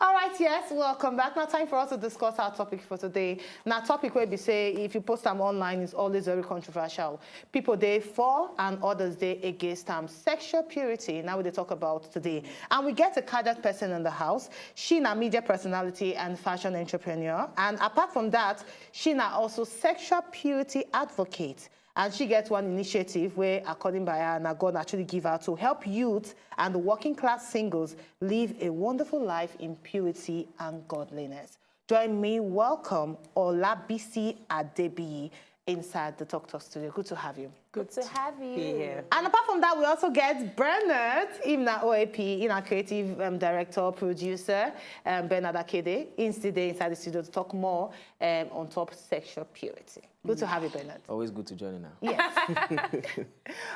All right, yes, welcome back. Now, time for us to discuss our topic for today. Now, topic where we say if you post them online is always very controversial. People they for and others they against sexual purity. Now we talk about today, and we get a cadred person in the house. She a media personality and fashion entrepreneur, and apart from that, she also sexual purity advocate. And she gets one initiative where, according by her, God actually give her to help youth and working class singles live a wonderful life in purity and godliness. Join me, welcome Olabisi Adebiyi inside the Talk Studio. Good to have you. Good to have you. Yeah. And apart from that, we also get Bernard, OAP, creative director, producer, Bernard Akede, inside the studio to talk more on top sexual purity. Good to have you, Bernard. Always good to join you now. Yes.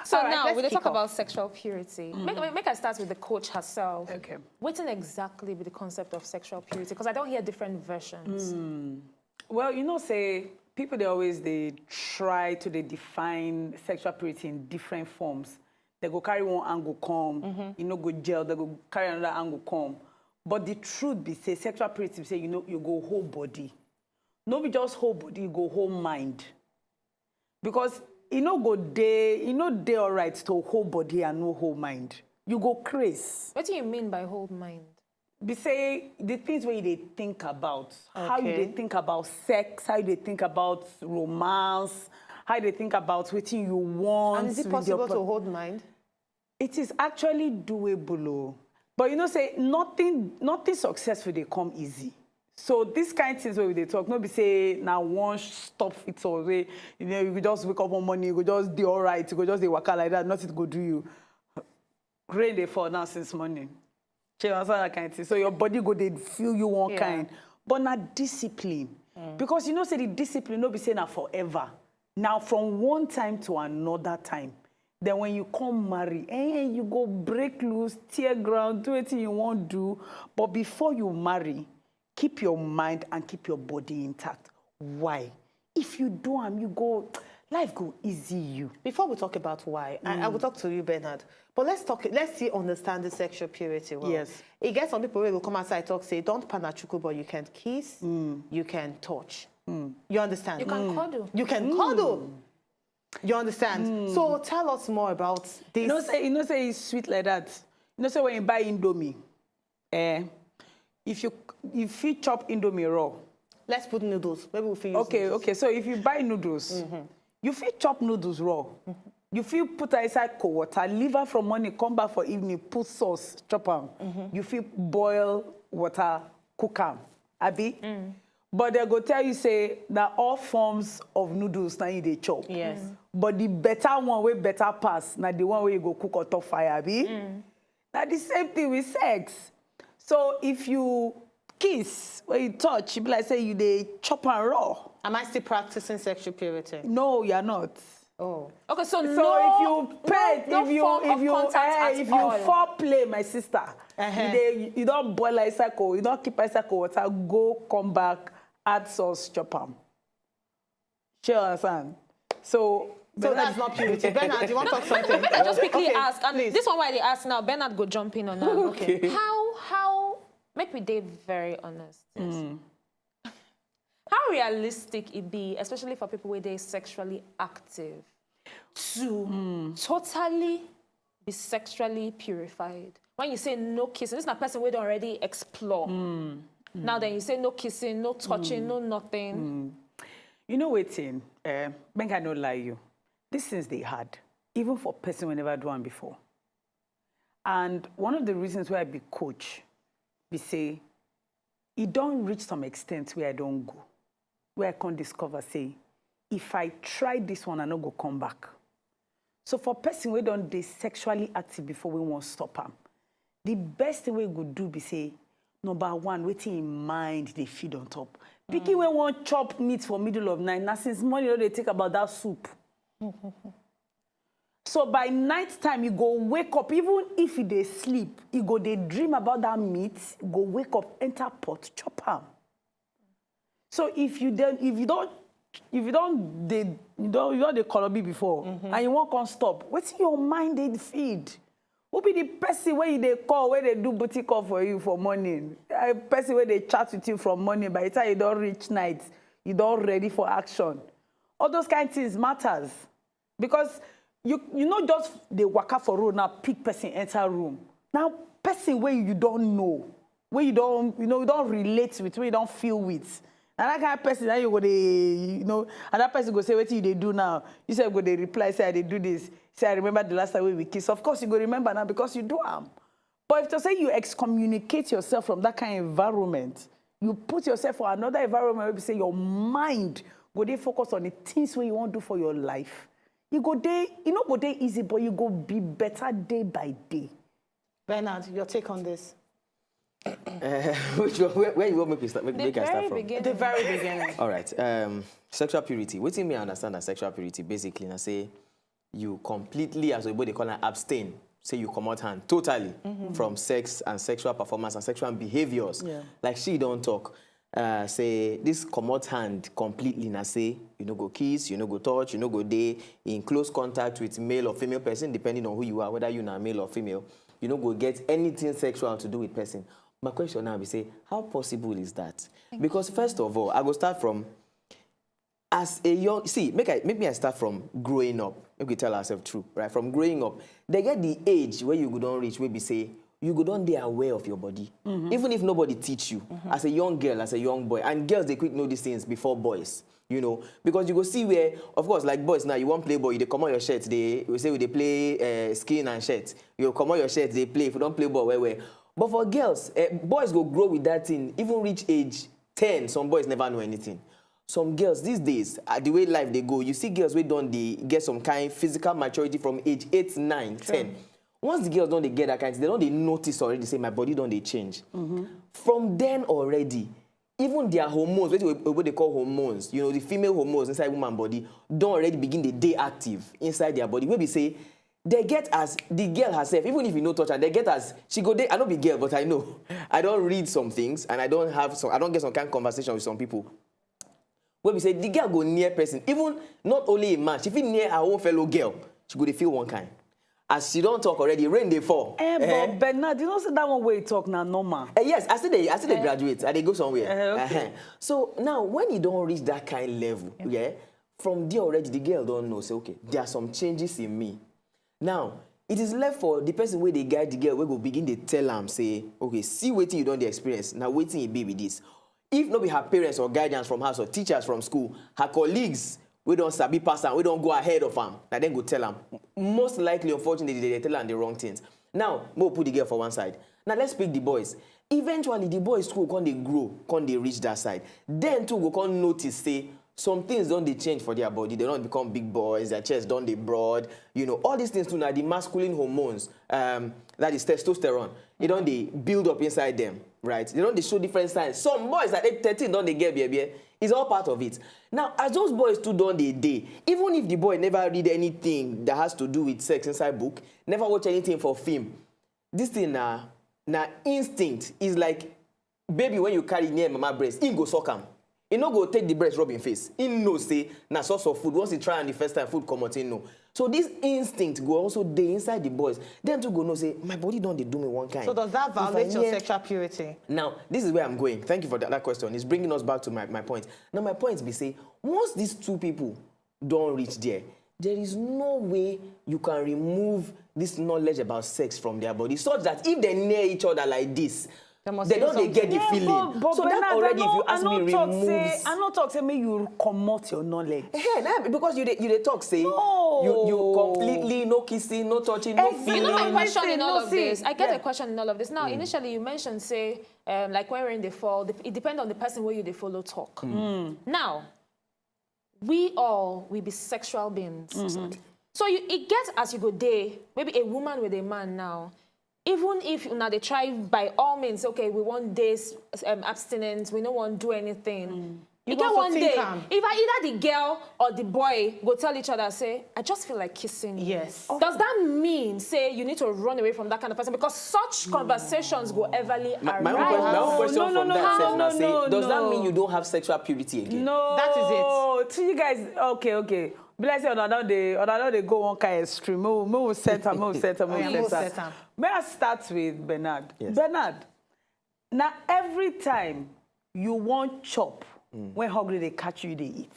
So right, now, we'll talk about sexual purity. Make us start with the coach herself. Okay. What exactly with the concept of sexual purity? Because I don't hear different versions. Well, people they try to define sexual purity in different forms. They go carry one angle come, go gel, they go carry another angle come. But the truth be say sexual purity say you go whole body. No be just whole body, you go whole mind. Because go day, day all right to whole body and no whole mind. You go crazy. What do you mean by whole mind? Be say the things where they think about, how you they think about sex, how they think about romance, how they think about what you want. And is it possible to hold mind? It is actually doable, but say nothing successful they come easy. So this kind of things where they talk, not be say now one stop it all way. You could just wake up one morning, you could just do all right, you could just waka like that, nothing go do you. Rain they fall now since morning. That kind of thing. So your body go they feel you one kind, but not discipline. Because say the discipline no be saying that forever. Now from one time to another time. Then when you come marry, you go break loose, tear ground, do anything you want to do. But before you marry, keep your mind and keep your body intact. Why? If you do life go easy you. Before we talk about why, I will talk to you, Bernard. But let's understand the sexual purity well. Yes. It gets some people who will come outside talk, say, don't panachuku, but you can kiss, you can touch. You understand? You can cuddle. You can cuddle. You understand? So tell us more about this. Say it's sweet like that. Say when you buy Indomie, if you chop Indomie raw. Let's put noodles. Maybe we'll feel Okay. So if you buy noodles, you feel chop noodles raw. You feel put inside cold water, leave her from morning, come back for evening, put sauce, chop them. You feel boil water, cook them. Abi? But they go tell you say that all forms of noodles now you they chop. Yes. But the better one way better pass, now the one where you go cook on top fire, abi? Now the same thing with sex. So if you kiss, when you touch, you be like say you they chop and raw. Am I still practicing sexual purity? No, you're not. Oh. Okay, so if you pet, if you foreplay, my sister, you don't boil like cycle, you don't keep a cycle water, go come back, add sauce, chop them. Sure, understand? So that's not purity. Bernard, do you want to talk something? I just quickly ask, and please. this one why they ask now, Bernard go jump in on that. Okay. How make we be very honest. Yes. How realistic it be, especially for people where they're sexually active, to totally be sexually purified? When you say no kissing, this is not a person we don't already explore. Now then you say no kissing, no touching, no nothing. You know waiting, Ben can not lie you. These things they had, even for person we never do one before. And one of the reasons why I be coach, we say, it don't reach some extent where I don't go. Where I can discover, say, if I try this one, I no go come back. So for person we don't be sexually active before we want to stop them, the best thing we could do be say, number one, waiting in mind they feed on top. Picky we want chop meat for middle of night. Now since morning they take about that soup. So by night time you go wake up, even if they sleep, you go they dream about that meat, you go wake up, enter pot, chop them. So if you don't the color before and you won't come stop, what's your mind they feed? Who be the person where they call, where they do booty call for you for morning? a person where they chat with you from morning, by the time you don't reach night, you don't ready for action. All those kind of things matters. Because you know just the waka for road now, pick person enter room. Now, person where you don't know, where you don't, you don't relate with, where you don't feel with. And that kind of person, now you go and that person go say, what you they do now? You say, go they reply, say, they do this. Say, I remember the last time we kissed. Of course, you go remember now because you do them. But if to say you excommunicate yourself from that kind of environment, you put yourself for another environment where you say your mind go they focus on the things where you want to do for your life. You go there, go there easy, but you go be better day by day. Bernard, your take on this? Which one? Where you want me to start? Make I start from? At the very beginning. All right. Sexual purity. What do you mean understand that sexual purity? Basically, I say you completely, as we call it, abstain. Say you come out hand totally from sex and sexual performance and sexual behaviors. Yeah. Like she don't talk. Say this come out hand completely. Now say you no go kiss, you no go touch, you no go day in close contact with male or female person, depending on who you are, whether you're not male or female. You no go get anything sexual to do with person. My question now is, how possible is that? Because first of all, I go start from, as a young, see, maybe I start from growing up. Maybe we tell ourselves true, right? From growing up, they get the age where you go don't reach, maybe say, you go don't be aware of your body. Even if nobody teach you, as a young girl, as a young boy, and girls, they quick know these things before boys. Because you go see where, of course, like boys now, you want play ball, they come on your shirt, they say they play skin and shirt. You come on your shirt, they play. If you don't play ball, where. But for girls, boys go grow with that thing, even reach age 10, some boys never know anything. Some girls these days, the way life they go, you see girls where don't they get some kind of physical maturity from age 8, 9, 10. Once the girls don't they get that kind of, they don't they notice already, say my body don't they change. From then already, even their hormones, what they call hormones, the female hormones inside woman body, don't already begin the day active inside their body. Maybe say, they get as the girl herself, even if you know touch her, they get as she go there. I don't be girl, but I know. I don't read some things and I don't get some kind of conversation with some people. When we say the girl go near person, even not only a man, she feel near her own fellow girl, she go to feel one kind. As she don't talk already, rain they fall. But Bernard, you don't say that one way you talk now, normal. Yes, I say they graduate and they go somewhere. Okay. So now, when you don't reach that kind of level, from there already, the girl don't know. Say, okay, there are some changes in me. Now, it is left for the person where they guide the girl, where go begin to tell them, say, okay, see waiting you don't experience. Now, waiting you be with this. If not be her parents or guidance from house or teachers from school, her colleagues, we don't sabi pass and we don't go ahead of them. Now then go tell them. Most likely, unfortunately, they tell them the wrong things. Now, we'll put the girl for one side. Now let's pick the boys. Eventually, the boys too can they grow, can they reach that side. Then too go can notice, say, some things don't they change for their body. They don't become big boys, their chest don't they broad. All these things too now, the masculine hormones, that is testosterone, it don't they build up inside them. Right? They don't they show different signs. Some boys at age 13 don't they get baby. It's all part of it. Now, as those boys too don't they day, even if the boy never read anything that has to do with sex inside book, never watch anything for film, this thing now instinct is like baby when you carry near mama breast, he go suck him. He no go take the breast rub in face. He know say na source of food. Once he try and the first time food come out, he know. So this instinct go also dey inside the boys. Them too go know say my body don't they do me one kind. So does that violate your sexual purity? Now this is where I'm going. Thank you for that question. It's bringing us back to my point. Now my point be say once these two people don't reach there is no way you can remove this knowledge about sex from their body, such that if they near each other like this, they don't get the feeling. But so that already, if you ask me, removes. I not talk say me you comot your knowledge. Because you they talk say no. you completely no kissing, no touching, no feeling. You know my question in all of this. I get a question in all of this. Now, initially you mentioned say like when we're in the fall, it depends on the person where you they follow talk. Now, we be sexual beings. So it gets as you go day, maybe a woman with a man now. Even if now they try by all means, okay, we want days abstinence, we don't want to do anything. You get one day, if either the girl or the boy go tell each other, say, I just feel like kissing you. Yes. Does that mean, say, you need to run away from that kind of person? Because such conversations go everly arise. My own question from that, does that mean you don't have sexual purity again? No. That is it. So you guys, okay. But I say, they go one kind of extreme. May set her. May I start with Bernard? Yes. Bernard, Now, every time you want chop, when hungry they catch you, they eat.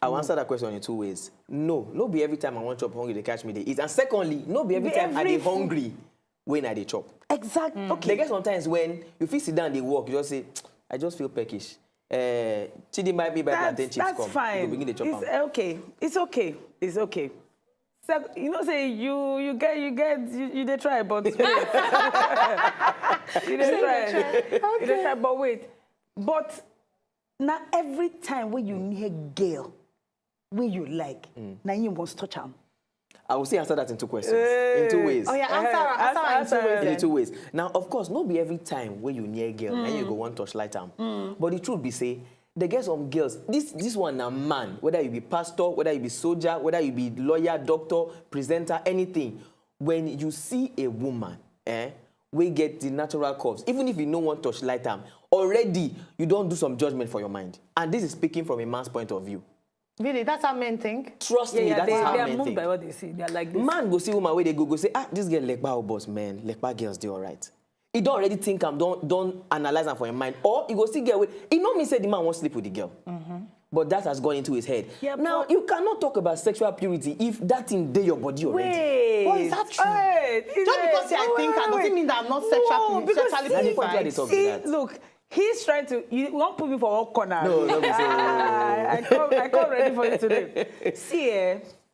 I'll answer that question in two ways. No be every time I want chop hungry, they catch me, they eat. And secondly, no be every time I dey hungry when I dey chop. Exactly. Okay. There get sometimes when you feel sit down, they walk, you just say, I just feel peckish. Chidi might be by plantain chips That's come. fine. You go begin to chop It's am. okay. It's okay. It's okay. So, you know, say you dey try, but wait. you dey try. You dey try, but wait. But now every time when you near girl, when you like, now you must touch am. I will say answer that in two questions. In two ways. Oh, yeah, answer in 2 ways. In 2 ways. Now, of course, not be every time when you near girl, and you go one touch light am. But the truth be say, they get some girls. This one a man, whether you be pastor, whether you be soldier, whether you be lawyer, doctor, presenter, anything. When you see a woman, we get the natural curves, even if you no one touch light am, already you don't do some judgment for your mind. And this is speaking from a man's point of view. Really, that's how men think? Trust me, that is how they are men moved think. by what they see. They are like this. Man go see woman where they go say, this girl lekba boss, man. Lekba girls, they all right. He don't already think don't analyze them for your mind. Or he go see girl with, he know me say the man won't sleep with the girl. But that has gone into his head. Yeah, now, you cannot talk about sexual purity if that thing dey your body already. Wait. Oh, is that true? Hey, Just because say I think I doesn't mean that I'm not sexually That's why they purified. talk See, that. look, he's trying to. You won't put me for one corner. No, don't be so. I come ready for you today. See,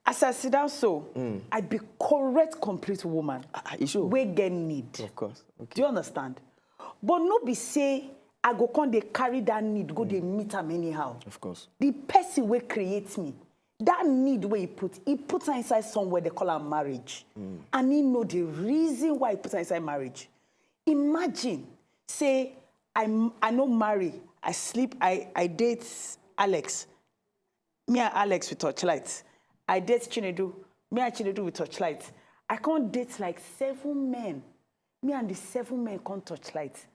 as I sit down so, I be correct, complete woman. You sure? We get need. Of course. Okay. Do you understand? But no be say I go come they carry that need, go they meet am anyhow. Of course. The person will create me. That need where he puts her inside somewhere they call her marriage. And he know the reason why he puts her inside marriage. Imagine, say, I no marry, I sleep, I date Alex. Me and Alex with torchlight. I date Chinedu. Me and Chinedu with torchlight. I can't date like 7 men. Me and the 7 men can't torchlight.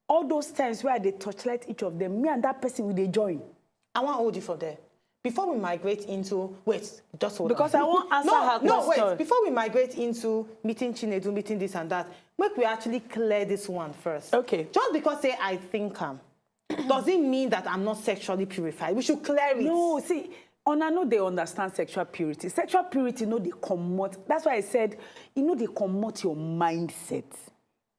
All those times where they torchlight each of them, me and that person will they join. I want to hold you for there. Before we migrate into, wait, just hold Because on. I won't answer her No, question. wait, before we migrate into meeting Chinedu, meeting this and that, make we actually clear this one first. Okay. Just because say I think doesn't mean that I'm not sexually purified. We should clear it. No, see, on I know they understand sexual purity. Sexual purity, you know, they comot. That's why I said, you know, they comot your mindset.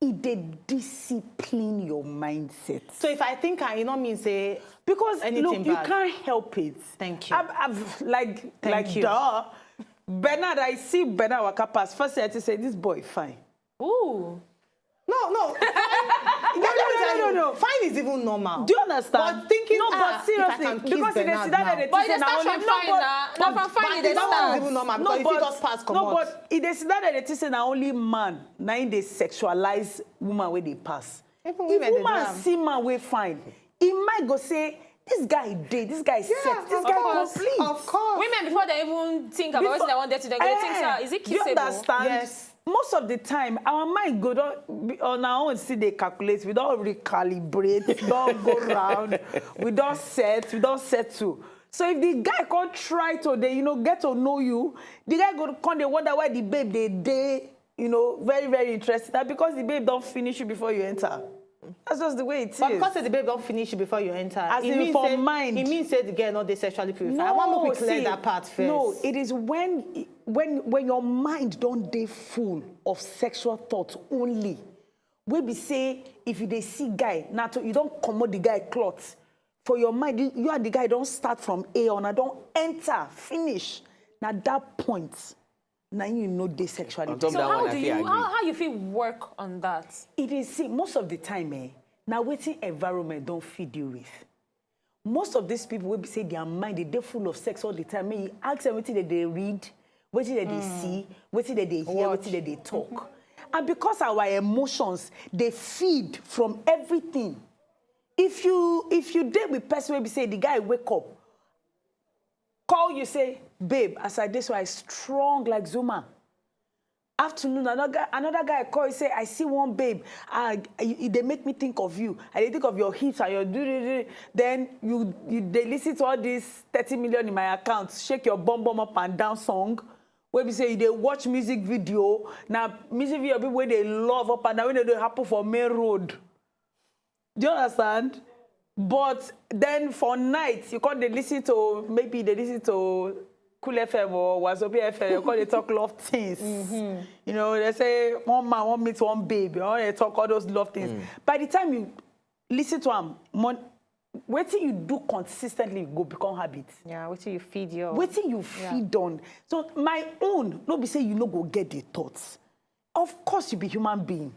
They discipline your mindset. So if I think you know mean say Because anything look, you bad. can't help it. Thank you. I've like Thank you. duh. Bernard, I see Bernard waka pass. First I had to say, this boy fine. Ooh. No. No. Fine is even normal. Do you understand? But thinking, no, but if seriously, I can kiss because it is Bernard that now. they But say it na starts only from fine now. Now from fine it that one is starts. even normal because if it just pass, come no, out. but it is that they say na only man, na in they sexualize woman where they pass. Even If women, they woman do am. see man way fine, he might go say, this guy dead, this guy set, this of guy course, complete. Of course. Women, before they even think about what they want to do, they're going to think, sir, is it Do you kissable? understand? Yes. Most of the time, our mind go on our own, see they calculate, we don't recalibrate, we don't go round, we don't settle. So if the guy can't try to, get to know you, the guy go come, they wonder why the babe they very, very interested. That because the babe don't finish you before you enter. That's just the way it is. But because the babe don't finish it before you enter, As it in means for say, mind. It means say the girl not they sexually purified. I want to clear see, that part first. No, it is when your mind don't dey full of sexual thoughts only. We be say if you dey see guy, you don't commode the guy cloth. For your mind, you and the guy don't start from A on, I don't enter, finish. Now that point, now you know they sexuality. On top of So that how one, do I you, feel how you feel work on that? It is, see, most of the time, now waiting environment don't feed you with. Most of these people will be say their mind, they're full of sex all the time. May you ask them what they read, what they see, what they hear, what they talk. And because our emotions, they feed from everything. If you date with person where be say the guy wake up, call you say, babe, as I did so I strong like Zuma. Afternoon, another guy call you say, I see one babe. They make me think of you. I think of your hips and your do. Then they listen to all this 30 million in my account, shake your bum up and down song. where we say they watch music video. Now, music video people where they love up and down when they happen for main road. Do you understand? But then for nights, you can't listen to, maybe they listen to Cool FM or Wazobia FM, you can't they talk love things. You know, they say one man, one meet one baby, or they talk all those love things. By the time you listen to them, what you do consistently go become habit. Yeah, what you feed your... What you feed on. So my own, no be say you no go get the thoughts. Of course you be human being.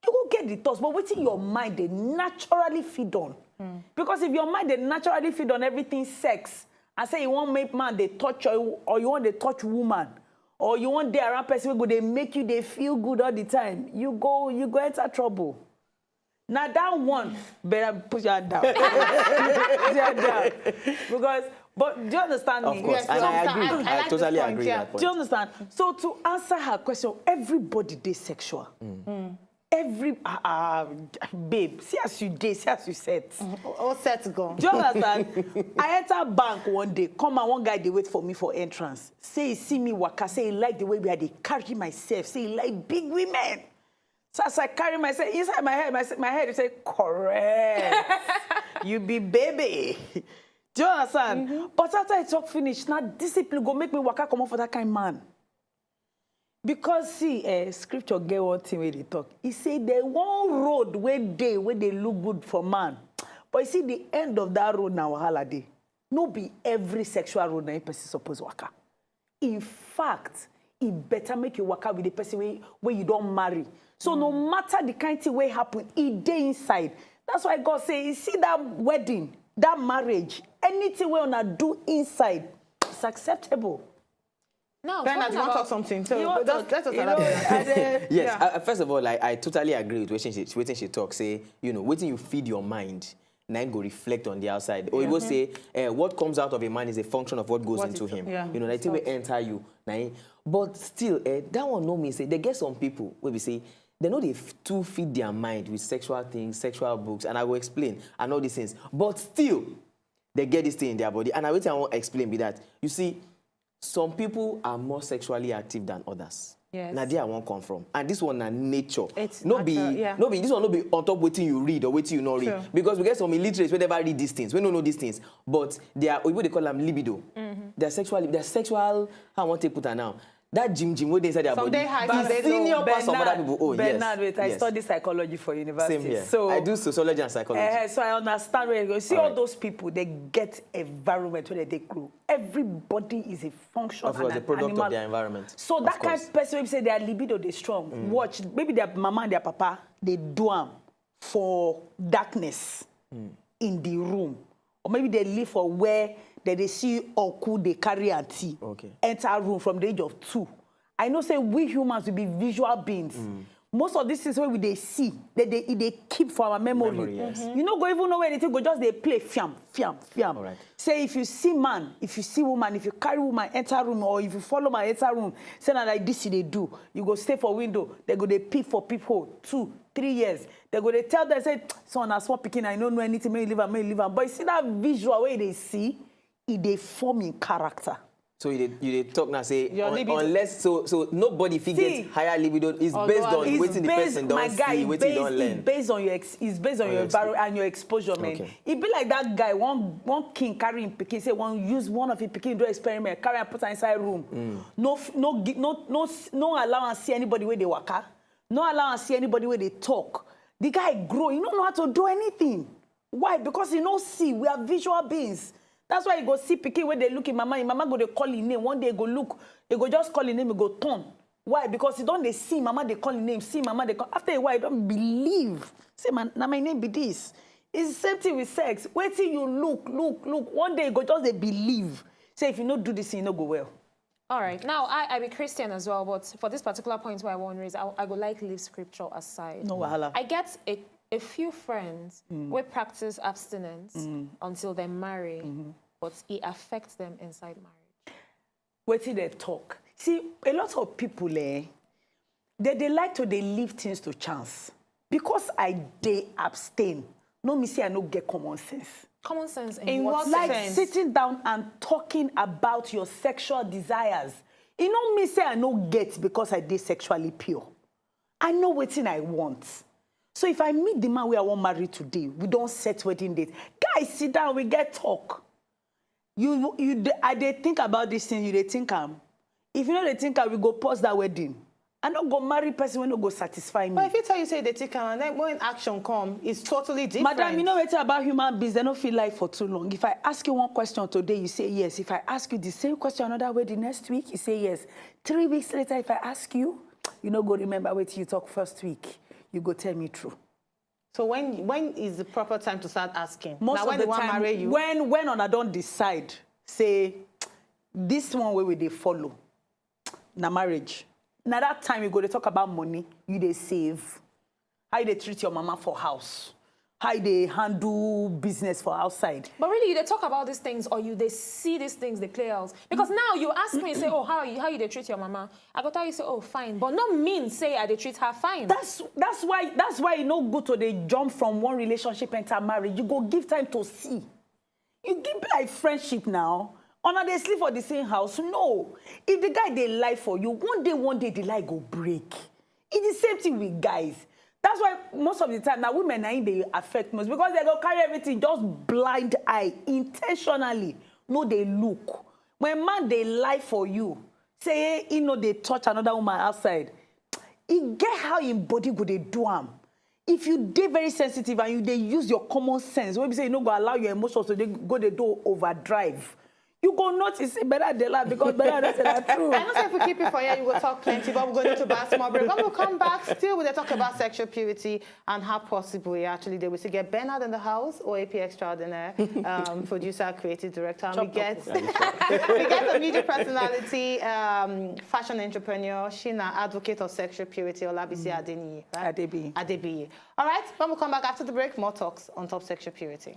You go get the thoughts, but what your mind they naturally feed on. Because if your mind they naturally feed on everything sex, and say you want make man they touch you, or you want they touch woman, or you want they around person go they make you they feel good all the time, you go enter trouble. Now that one better put your hand down. Put your hand down. Because, but do you understand me? Of course, and I agree. I totally agree with that point. Do you understand? So to answer her question, everybody is sexual. Every babe, see as you did, see as you said. All set to go. Do you understand? I enter bank one day, come and one guy they wait for me for entrance. Say he see me waka, say he like the way they carry myself, say he like big women. So as I carry myself inside my head, you say, correct. You be baby. Do you understand? But after I talk finish, now discipline go make me waka come on for that kind of man. Because see, scripture get one thing where they talk. He say there one road where they look good for man. But you see the end of that road now wahala dey. No be every sexual road na person suppose waka. In fact, it better make you waka with the person where you don't marry. So no matter the kind of thing wey happen, it dey inside. That's why God say, you see that wedding, that marriage, anything we wanna do inside, it's acceptable. No, Bernard, you want to talk something? So let us yes, first of all, I totally agree with what she talks. Say, you know, waiting you feed your mind, now go reflect on the outside. Or you will say, what comes out of a man is a function of what goes into him. Yeah. You know, that thing will enter you. But still, that one no mean say they get some people where we say they know they too feed their mind with sexual things, sexual books, and I will explain and all these things. But still, they get this thing in their body. And I won't explain be that. You see, some people are more sexually active than others. Yes. Now there I won't come from. And this one na nature. It's no natural, be this one no be on top waiting you read or waiting you not read. True. Because we get some illiterates who never read these things. We don't know these things. But they are what they call them libido. They're sexual, how I want to put her now. That gym what they inside their body. They senior past some other people. Oh, Bernard, yes. I study psychology for university. Same here. So I do sociology and psychology. So I understand where you go. See all those people, they get environment where they grow. Everybody is a function of course, and the product animal. of their environment. So that kind of person, say their libido, they strong. Watch, maybe their mama and their papa, they do them for darkness in the room. Or maybe they live for where they see Oku, they carry a tea. Enter a room from the age of 2. I know say we humans will be visual beings. Most of these things where they see, they keep for our memory. Yes. You know, go even know where anything, go just they play fiam. Right. Say if you see man, if you see woman, if you carry woman enter room, or if you follow man enter room, say that like this they do. You go stay for window, they go they peep for people 2, 3 years. They go they tell them, say, son, as small picking, I don't know anything, may live and but you see that visual way they see, they form in character. So you talk now say unless so nobody get higher libido is based on waiting the person don't see, waiting don't learn. It's based on your environment and your exposure, man. Okay. It be like that guy, one king carrying pikin, say use one of his pikin do experiment, carry and put her inside room. No allow and see anybody where they waka. No allow and see anybody where they talk. The guy grow, he don't know how to do anything. Why? Because he don't see. We are visual beings. That's why you go see pikin when they look in mama go they call his name. One day go look, he go just call his name, he go turn. Why? Because he don't they see mama they call his name, see mama they call. After a while, you don't believe. Say man, now my name be this. It's the same thing with sex. Wait till you look. One day you go just they believe. Say if you don't do this, you no go well. All right. Now I be Christian as well, but for this particular point where I want to raise, I go like leave scripture aside. No wahala. I get a few friends who practice abstinence until they marry, but it affects them inside marriage. Wait till they talk. See, a lot of people, they like to leave things to chance. Because they abstain, no me say I no get common sense. Common sense in what sense? Like sitting down and talking about your sexual desires. It don't mean say I no get because I did sexually pure. I know what I want. So if I meet the man we I want marry today, we don't set wedding date. Guys, sit down, we get talk. I they think about this thing, you they think if you know they think we go pause that wedding. I don't go marry person when no go satisfy me. But if you tell you say they take and then when action come, it's totally different. Madam, you know what about human beings, they don't feel like for too long. If I ask you one question today, you say yes. If I ask you the same question another way the next week, you say yes. 3 weeks later, if I ask you, you know go remember what you talk first week. You go tell me true. So when is the proper time to start asking? Most now, when of the they want time, marry you? when I don't decide, say, this one way they follow, na marriage. Now that time you go to talk about money, you they save. How they treat your mama for house. How they handle business for outside. But really, they talk about these things, or they see these things, they play out. Because now you ask me, say, oh, how you they treat your mama? I go tell you, say, oh, fine. But not mean say I they treat her fine. That's why you no good to they jump from one relationship into marriage. You go give time to see. You give like friendship now. Or now they sleep for the same house. No. If the guy they lie for you, one day the lie go break. It's the same thing with guys. That's why most of the time now women are in they affect most because they go carry everything just blind eye intentionally. No, they look. When man they lie for you, say you know they touch another woman outside. It get how in body go they do am. If you dey very sensitive and they use your common sense, when you say you no go allow your emotions to they do overdrive. You go notice it better than that because better than that true. I know say if we keep it for here, you will talk plenty, but we're going to buy small break. When we come back, still we talk about sexual purity and how possible actually they will still get Bernard in the house or AP extraordinaire, producer, creative director, and we get a media personality, fashion entrepreneur, Shina, advocate of sexual purity, Olabisi Adebiyi. Right? Adebiyi. All right, when we come back after the break, more talks on top sexual purity.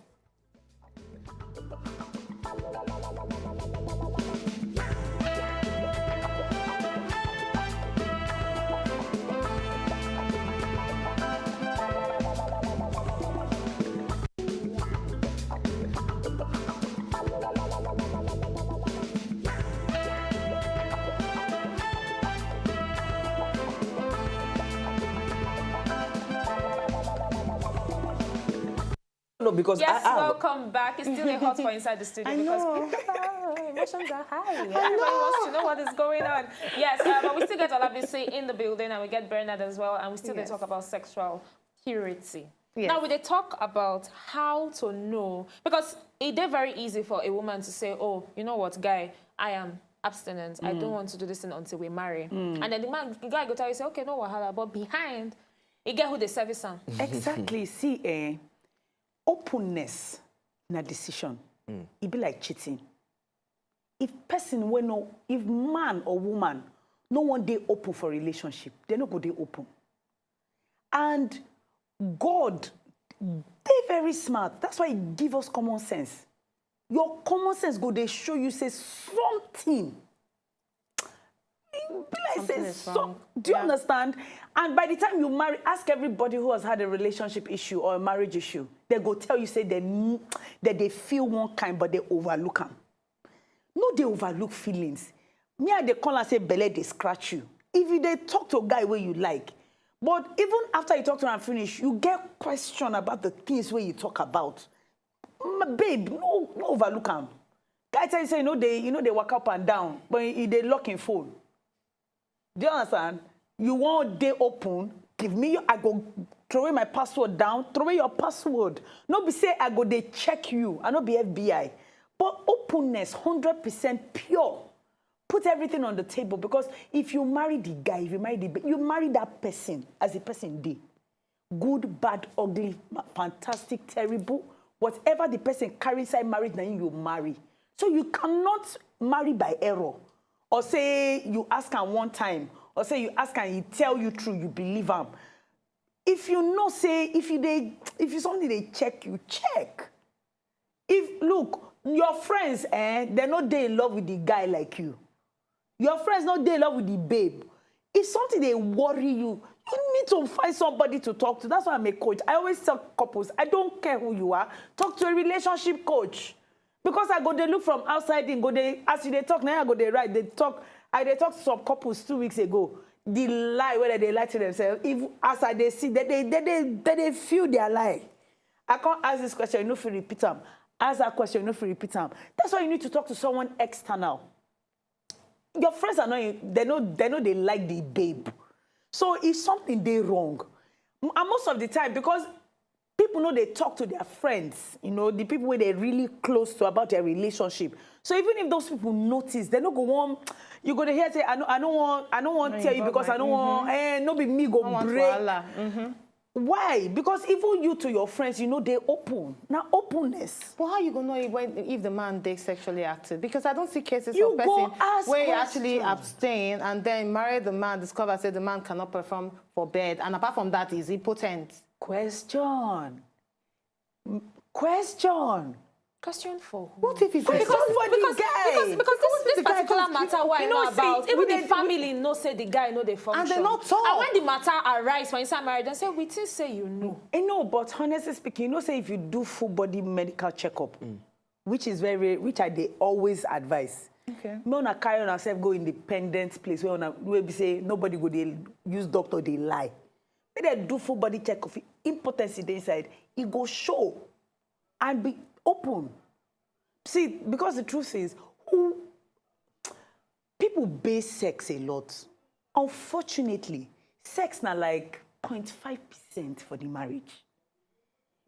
No, because yes, welcome back. It's still a hot for inside the studio because emotions are high. Everybody wants to know what is going on. Yes, but we still get Olabisi in the building and we get Bernard as well, and we still talk about sexual purity. Yes. Now, we talk about how to know, because it is very easy for a woman to say, oh, you know what, guy, I am abstinent. I don't want to do this thing until we marry. And then the guy go tell you, say, okay, no wahala, but behind, you get who the service on. Exactly. See, openness in a decision, it be like cheating. If man or woman, no one day open for relationship, they no go dey open. And God, they very smart. That's why He give us common sense. Your common sense go they show you say something. Do you understand? And by the time you marry, ask everybody who has had a relationship issue or a marriage issue. They go tell you say that they feel one kind, but they overlook them. No, they overlook feelings. Me and they call and say, "Belle, they scratch you." If they talk to a guy where you like, but even after you talk to him and finish, you get question about the things where you talk about. Babe, no overlook them. Guy tell you say, they walk up and down, but they lock in phone. Do you understand? You want day open, give me I go throw away my password down, throw away your password. No be say I go they check you, I not be FBI. But openness, 100% pure. Put everything on the table, because if you marry the guy, if you marry that person as a person did. Good, bad, ugly, fantastic, terrible, whatever the person carries inside marriage, then you marry. So you cannot marry by error. Or say you ask him one time, or say you ask him, he tell you true, you believe him. If you know, say, if you something they check, you check. Look, your friends, they're not they in love with the guy like you. Your friends not they in love with the babe. If something they worry you, you need to find somebody to talk to. That's why I'm a coach. I always tell couples, I don't care who you are, talk to a relationship coach. Because I go they look from outside in, go they as you they talk, now I go they write, they talk. I dey talk to some couples 2 weeks ago. The lie, whether they lie to themselves, if as I they see, they feel their lie. I can't ask this question, you know, if you repeat them. Ask that question, you know, if you repeat them. That's why you need to talk to someone external. Your friends are not, they know they like the babe. So if something they wrong, and most of the time, because people know they talk to their friends, you know, the people where they're really close to about their relationship. So even if those people notice, they don't go on. You go to hear say, I don't want to tell you because I don't want. No be me go break. Why? Because even you to your friends, you know they open. Now openness. But how you gonna know if the man they sexually active? Because I don't see cases You of go person ask where you questions. actually abstain and then marry the man, discover say the man cannot perform for bed, and apart from that, is impotent. Question for who? What if it's because this particular matter why I know about, even the family know say the guy know they function. And they not talk. And when the matter arise when inside marriage, they say, we still say you know. No, but honestly speaking, you know, say if you do full body medical checkup, which I they always advise. Okay. Me on a carry on ourselves go independent place where we say nobody go they use doctor they lie. When they do full body checkup, impotence is inside, it go show and be open. See, because the truth is, people base sex a lot. Unfortunately, sex na like 0.5% for the marriage.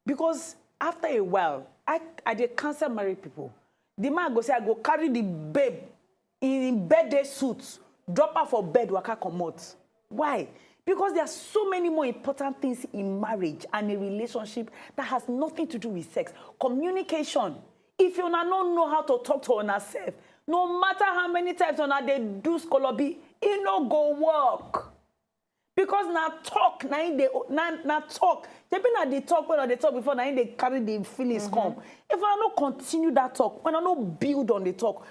Because after a while, I dey cancel married people. The man go say, I go carry the babe in birthday suits, drop her for bed, waka comot. Why? Because there are so many more important things in marriage and a relationship that has nothing to do with sex. Communication. If you don't know how to talk to yourself, no matter how many times they do skolobi, it no go work. Because now talk, now talk. They been at the talk when they talk before, now they carry the feelings come. If I don't continue that talk, when I don't build on the talk,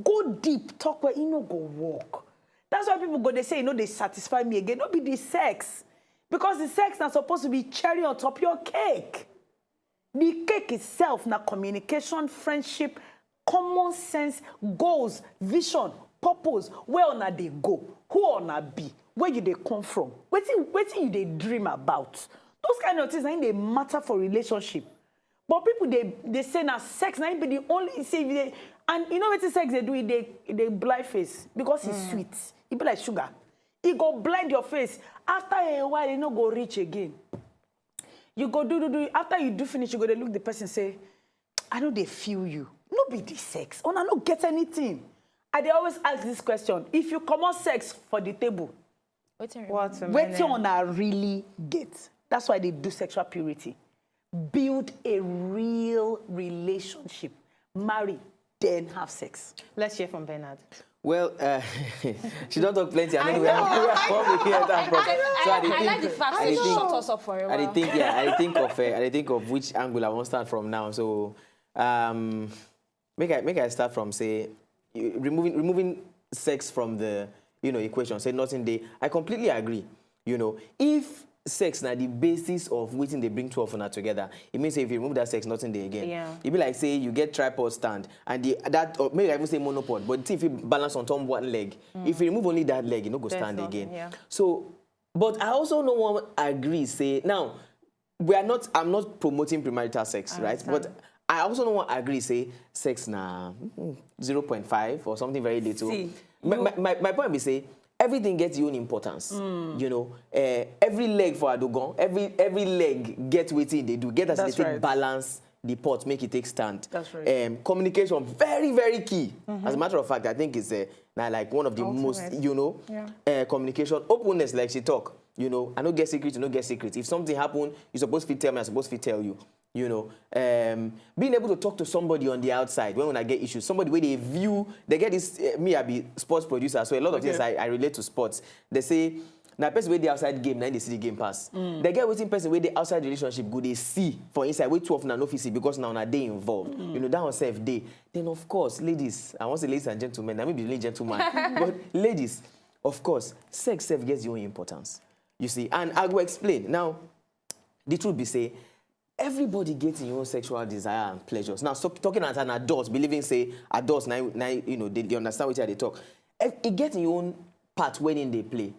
go deep, talk where it no go work. That's why people go, they say, you know, they satisfy me again. Don't be the sex. Because the sex is supposed to be cherry on top of your cake. The cake itself, now communication, friendship, common sense, goals, vision, purpose, where on they go, who on be, where you they come from, what you they dream about. Those kind of things, they matter for relationship. But people, they say now sex, now be the only, say, and you know what sex they do, they blind face because it's sweet. It be like sugar. It go blind your face. After a while, you no go reach again. You go do. After you do finish, you go to look the person say, I know they feel you. No be the sex. I don't get anything. And they always ask this question. If you come on sex for the table, what you wanna really get? That's why they do sexual purity. Build a real relationship. Marry, then have sex. Let's hear from Bernard. Well, she don't talk plenty. I mean, we are probably here that from. So I like the fact that you shut us up for a while. I think of which angle I want to start from now. So, make I start from say removing sex from the equation. Say nothing there. I completely agree. If sex now the basis of waiting they bring two of them together, it means if you remove that sex, nothing there again. Yeah. It be like say you get tripod stand and or maybe I even say monopod, but if you balance on top one leg, if you remove only that leg, you no go stand again. Yeah. So, but I also no one agree say now I'm not promoting premarital sex, right? But I also don't want to agree say sex na 0.5 or something very little. See, my point is say everything gets your own importance. Every leg for Adogon, every leg gets waiting they do. Get as they take balance the pot, make it take stand. That's right. Communication, very, very key. As a matter of fact, I think it's like one of the most, communication. Openness, like she talk. I don't get secret, you don't get secret. If something happen, you're supposed to tell me, I'm supposed to tell you. Being able to talk to somebody on the outside when I get issues, somebody where they view, they get this, I be sports producer, so a lot of things I relate to sports. They say, now person where the outside game, now they see the game pass. They get waiting person where the outside relationship go, they see for inside, way too often and no see because now they involved. That one self day. Then of course, ladies, I want to say ladies and gentlemen, I may be the only gentleman, but ladies, of course, sex self gets your own importance. You see, and I will explain. Now, the truth be say, everybody gets your own sexual desire and pleasures. Now, talking as an adult, believing say adults now they understand what they talk. it gets in your own part when they play.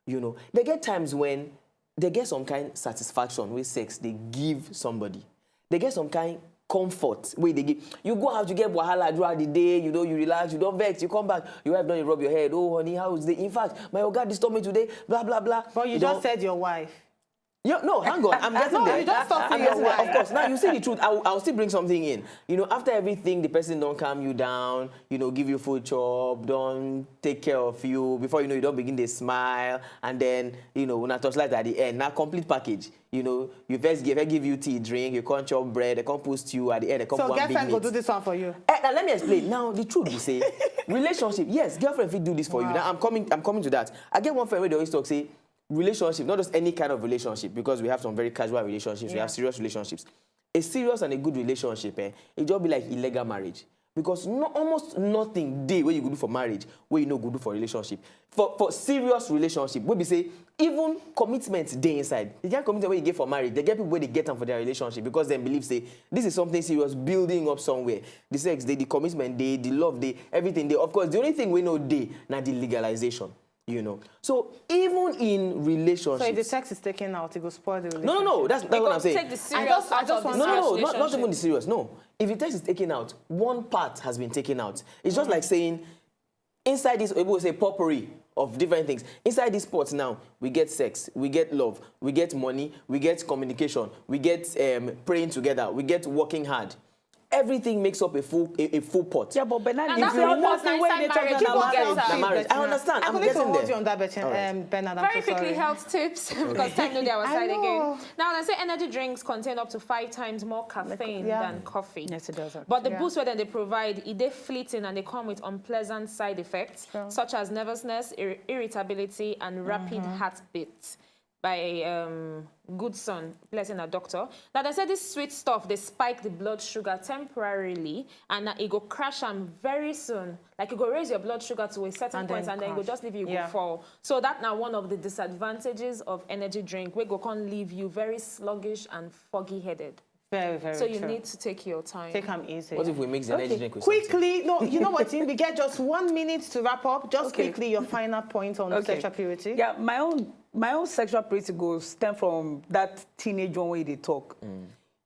You know, they get times when they get some kind of satisfaction with sex they give somebody. They get some kind of comfort where they give. You go out, you get wahala throughout the day, you know, you relax, you don't vex, you come back, you have done, you rub your head. Oh, honey, how is the? In fact, my God disturbed me today, blah, blah, blah. But you just said your wife. Yeah, no, hang on. I'm getting there. You just talk to I'm your getting there. wife. Of course. Now, you see the truth. I'll still bring something in. You know, after everything, the person don't calm you down, you know, give you food chop, don't take care of you. Before you know, you don't begin to smile. And then, you know, when I touch light at the end, now complete package. You know, you first give you tea, drink, you can't chop bread, they can't put stew at the end, they can't put one big meat. So girlfriend will do this one for you. Now, let me explain. Now, the truth we say, relationship, yes, girlfriend will do this for you. Now, I'm coming to that. I get one friend where they always talk, say, relationship, not just any kind of relationship, because we have some very casual relationships, we have serious relationships. A serious and a good relationship, it just be like illegal marriage. Because almost nothing day where you go do for marriage, where you know go do for relationship. For serious relationship, where we say, even commitment day inside. The kind of commitment where you get for marriage, they get people where they get them for their relationship because they believe, say, this is something serious building up somewhere. The sex day, the commitment day, the love day, everything day. Of course, the only thing we know day, now the legalization. You know, so even in relationships. So if the sex is taken out, it will spoil the relationship. No, that's what I'm saying. Take the serious I just want not even the serious. No, if the text is taken out, one part has been taken out. It's just like saying, inside this, we will say potpourri of different things. Inside this pot now, we get sex, we get love, we get money, we get communication, we get praying together, we get working hard. Everything makes up a full pot. Yeah, but Bernard, if you remove the way they talk about marriage, I understand. I'm getting hold there. you on that, Bernard. I'm Very so quickly, sorry. health tips, because time no day our side know. again. Now, I say energy drinks contain up to 5 times more caffeine than coffee. Yes, it does. But the boost that they provide, they're fleeting and they come with unpleasant side effects, such as nervousness, irritability, and rapid heartbeat. By a good son, blessing a doctor. Now, they said this sweet stuff, they spike the blood sugar temporarily, and it go crash them very soon. Like, it go raise your blood sugar to a certain point, and then it go just leave you, go fall. So that now one of the disadvantages of energy drink, we go can't leave you very sluggish and foggy-headed. Very, very So you true. need to take your time. Take them easy. What if we mix the energy drink with quickly, no, you know what, we get just 1 minute to wrap up. Just quickly, your final point on sexual purity. Yeah, my own sexual purity goes stem from that teenage one where they talk.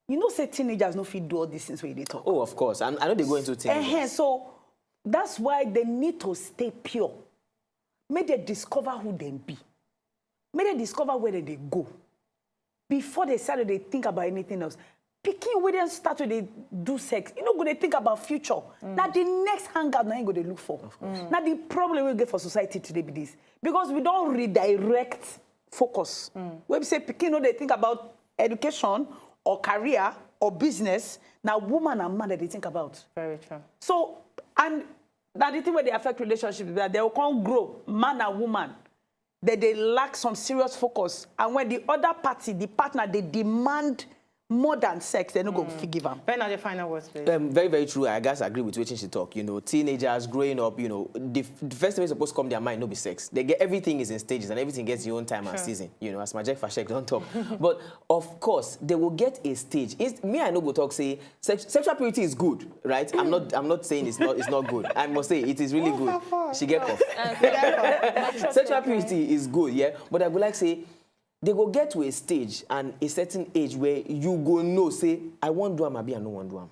You know, say teenagers no fit do all these things where they talk. Oh, of course. I know they go into things. So that's why they need to stay pure. May they discover who they be. May they discover where they go. Before they start, they think about anything else. Picking where they start to they do sex, you know, go they think about future. Now the next hangout, now you go they look for. Now the problem we get for society today be this, because we don't redirect focus. When we say picking, you know, they think about education or career or business. Now woman and man that they think about. Very true. So and that the thing where they affect relationships, that they will can't grow man and woman. That they lack some serious focus, and when the other party, the partner, they demand more than sex, they're not going to forgive them. Bernard, your final words, please. Very, very true. I guess I agree with what she talk. You know, teenagers growing up, you know, the first thing is supposed to come to their mind, no be sex. They get everything is in stages and everything gets your own time and season. You know, as my Jack Fashek don't talk. But of course, they will get a stage. I know go talk say sexual purity is good, right? I'm not saying it's not good. I must say it is really good. She get off. Sexual purity is good, yeah. But I would like say, they go get to a stage and a certain age where you go know, say, I want do am, I no want do am.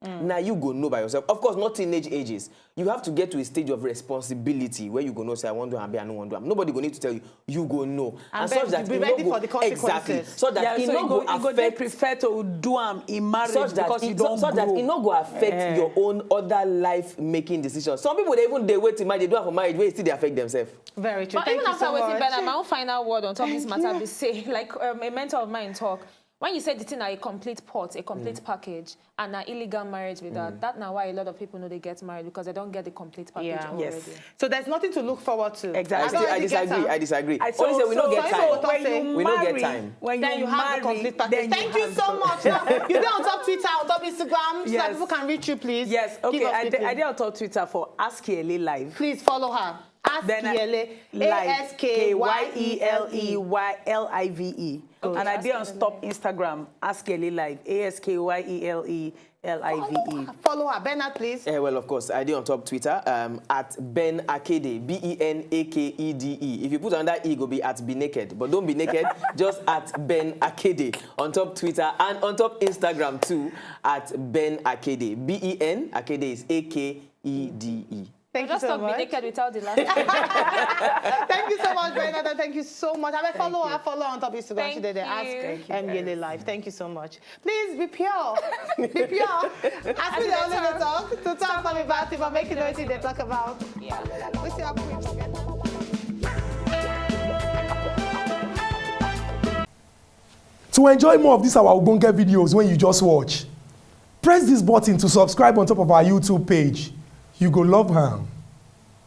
Now you go know by yourself. Of course, not teenage ages. You have to get to a stage of responsibility where you go know, say, I want do am, I no want do am. Nobody go need to tell you, you go know. And such that be ready for the consequences. Exactly. So that it so no go affect. They prefer to do am in marriage because you don't so that it no go affect your own other life-making decisions. Some people, they wait till marriage, they do it for marriage, where still they affect themselves. Very true. But Thank even you after so waiting, much. Bernard, my own final word on top of this matter, be say, like a mentor of mine talk, when you say the thing are a complete pot, a complete package, and an illegal marriage with that now why a lot of people know they get married, because they don't get the complete package already. Yes. So there's nothing to look forward to. Exactly. I disagree. So, Only say we don't get time. When We don't get time. When Then you have the complete package. Thank you so much. You've been on top Twitter, on top Instagram, so that people can reach you, please. Yes, okay. Give us I the did on top Twitter for Ask Yele Live. Please follow her. Askeyele, Askeyeleylive. Okay, And I did on Askeyele stop Instagram, Askeyele Live, Askeyelelive. Follow her. Bernard, please. Well, of course, I did on top Twitter at Ben Akede, BENAKEDE. If you put under E, go be at Be Naked, but don't be naked, just at Ben Akede on top Twitter and on top Instagram too at Ben Akede. BEN Akede is AKEDE. Thank you Just so stop much. be naked without the last. Thank you so much, Bernard, and thank you so much. I follow her on top Instagram. Thank She did the Ask you. Yele Live. Thank you so much. Please be pure. Be pure. Ask me the only to talk. To talk about it, but make it know what they talk about. Yeah. We see our queen together. To enjoy more of these our Ogbonge videos when you just watch, press this button to subscribe on top of our YouTube page. You go love her.